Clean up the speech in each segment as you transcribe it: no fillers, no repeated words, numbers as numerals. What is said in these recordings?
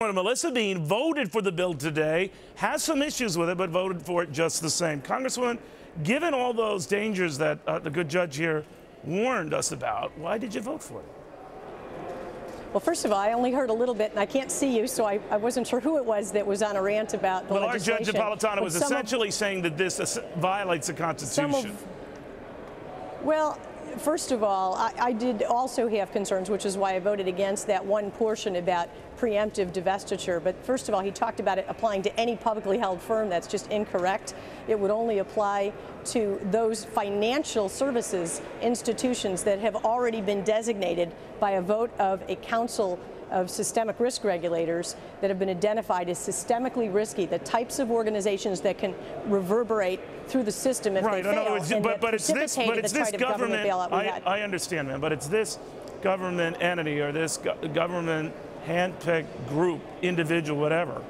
Melissa Bean voted for the bill today, has some issues with it, but voted for it just the same. Congresswoman, given all those dangers that the good judge here warned us about, why did you vote for it? Well, first of all, I only heard a little bit, and I can't see you, so I wasn't sure who it was that was on a rant about the legislation. Our Judge Napolitano was essentially saying that this violates the Constitution. Well, first of all, I did also have concerns, which is why I voted against that one portion about preemptive divestiture. But first of all, he talked about it applying to any publicly held firm. That's just incorrect. It would only apply to those financial services institutions that have already been designated by a vote of a council of systemic risk regulators that have been identified as systemically risky, the types of organizations that can reverberate through the system if they fail. But it's this government bailout we had. I understand, man, but it's this government entity or this government hand-picked group, individual, whatever,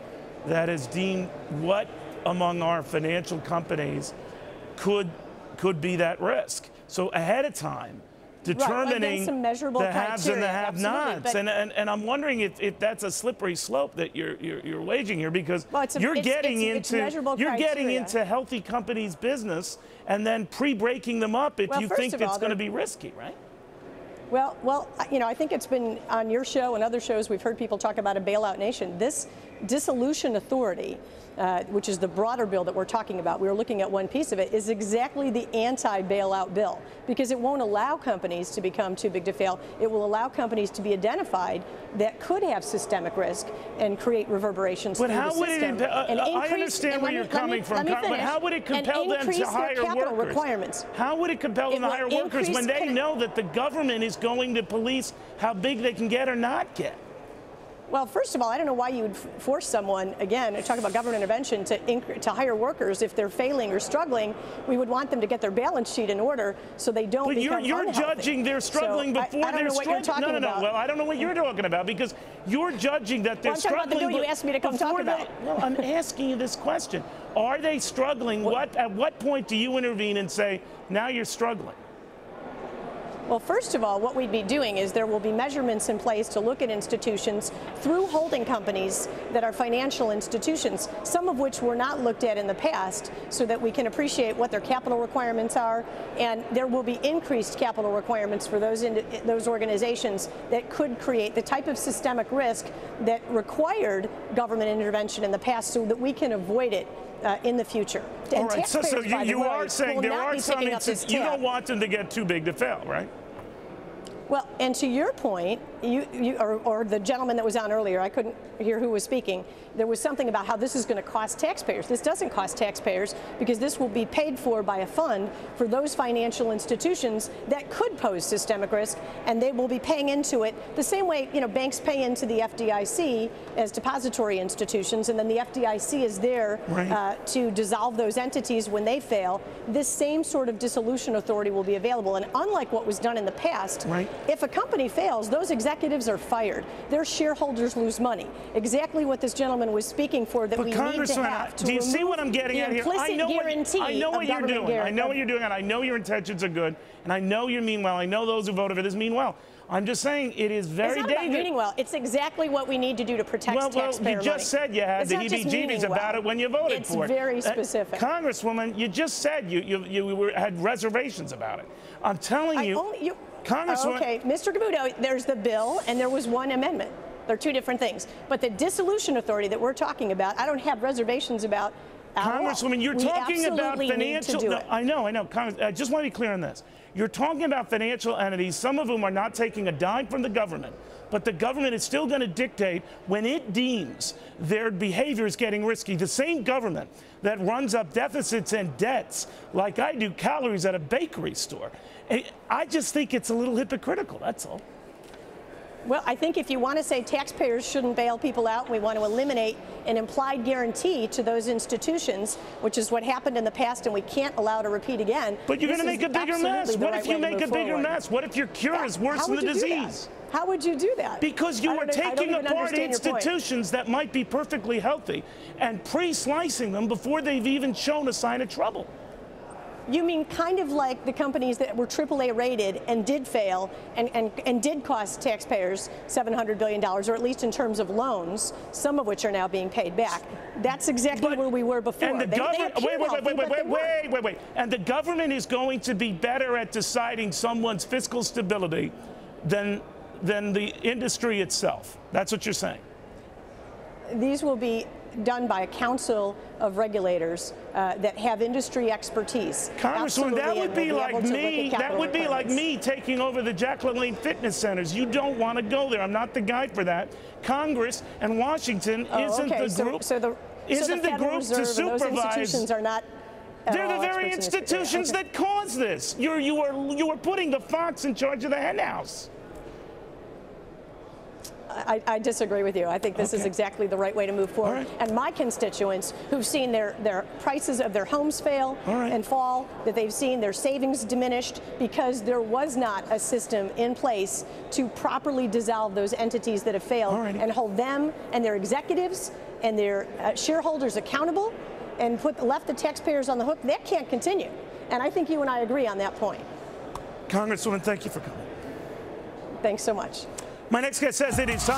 that is deemed what among our financial companies could be that risk. So ahead of time, determining the haves and the have-nots, and I'm wondering if that's a slippery slope that you're waging here, because you're getting into healthy companies' business and then pre-breaking them up if you think it's going to be risky, right? Well, you know, I think it's been on your show and other shows we've heard people talk about a bailout nation. This dissolution authority, which is the broader bill that we're talking about, we were looking at one piece of it, is exactly the anti-bailout bill, because it won't allow companies to become too big to fail. It will allow companies to be identified that could have systemic risk and create reverberations through the system. I understand where you're coming from, but how would it compel them to hire workers? How would it compel them to hire workers when they know that the government is going to police how big they can get or not get? Well, first of all, I don't know why you would force someone, again, talk about government intervention, to hire workers if they're failing or struggling. We would want them to get their balance sheet in order so they don't become unhealthy. You're judging they're struggling before they're struggling. No. Well, I don't know what you're talking about, because you're judging that they're struggling. I'm talking about the bill you asked me to come talk about. Well, I'm asking you this question. Are they struggling? At what point do you intervene and say, now you're struggling? Well, first of all, what we'd be doing is there will be measurements in place to look at institutions through holding companies that are financial institutions, some of which were not looked at in the past, so that we can appreciate what their capital requirements are. And there will be increased capital requirements for those organizations that could create the type of systemic risk that required government intervention in the past, so that we can avoid it in the future. All right, so you are saying there are some instances you don't want them to get too big to fail, right? Well, and to your point, or the gentleman that was on earlier, I couldn't hear who was speaking, there was something about how this is going to cost taxpayers. This doesn't cost taxpayers, because this will be paid for by a fund for those financial institutions that could pose systemic risk, and they will be paying into it the same way, you know, banks pay into the FDIC as depository institutions, and then the FDIC is there to dissolve those entities when they fail. This same sort of dissolution authority will be available, and unlike what was done in the past, if a company fails, those executives are fired. Their shareholders lose money. Exactly what this gentleman was speaking for, that we need to have to do you see what I'm getting at here? I know what you're doing. I know what you're doing, and I know your intentions are good, and I know you mean well. I know those who voted for this mean well. I'm just saying it is very dangerous. It's not about meaning well. It's exactly what we need to do to protect taxpayer money. You just said you had the heebie-jeebies about it when you voted for it. It's very specific. Congresswoman, you just said you had reservations about it. I'm telling you, Congresswoman. Okay, Mr. Cavuto, there's the bill and there was one amendment. They're two different things. But the dissolution authority that we're talking about, I don't have reservations about at all. Congresswoman, you're talking about financial. No, I know. I just want to be clear on this. You're talking about financial entities, some of whom are not taking a dime from the government, but the government is still going to dictate when it deems their behavior is getting risky. The same government that runs up deficits and debts, like I do calories at a bakery store. I just think it's a little hypocritical, that's all. Well, I think if you want to say taxpayers shouldn't bail people out, and we want to eliminate an implied guarantee to those institutions, which is what happened in the past and we can't allow to repeat again. But you're going to make a bigger mess. What if you make a bigger mess? What if your cure is worse than the disease? How would you do that? Because you are taking apart institutions that might be perfectly healthy and pre-slicing them before they've even shown a sign of trouble. You mean kind of like the companies that were AAA rated and did fail and did cost taxpayers $700 billion, or at least in terms of loans, some of which are now being paid back. That's exactly where we were before. And the government, wait. And the government is going to be better at deciding someone's fiscal stability than the industry itself. That's what you're saying. These will be done by a council of regulators that have industry expertise. Congresswoman, that would be like me. That would be like me taking over the Jacqueline fitness centers. You don't want to go there. I'm not the guy for that. Congress and Washington isn't the group. Isn't the group to supervise? Those institutions are not. They're the very institutions that caused this. You are putting the fox in charge of the henhouse. I disagree with you. I think this is exactly the right way to move forward. And my constituents who've seen their prices of their homes fail and fall, that they've seen their savings diminished because there was not a system in place to properly dissolve those entities that have failed and hold them and their executives and their shareholders accountable and left the taxpayers on the hook, that can't continue. And I think you and I agree on that point. Congresswoman, thank you for coming. Thanks so much. My next guest says it is time.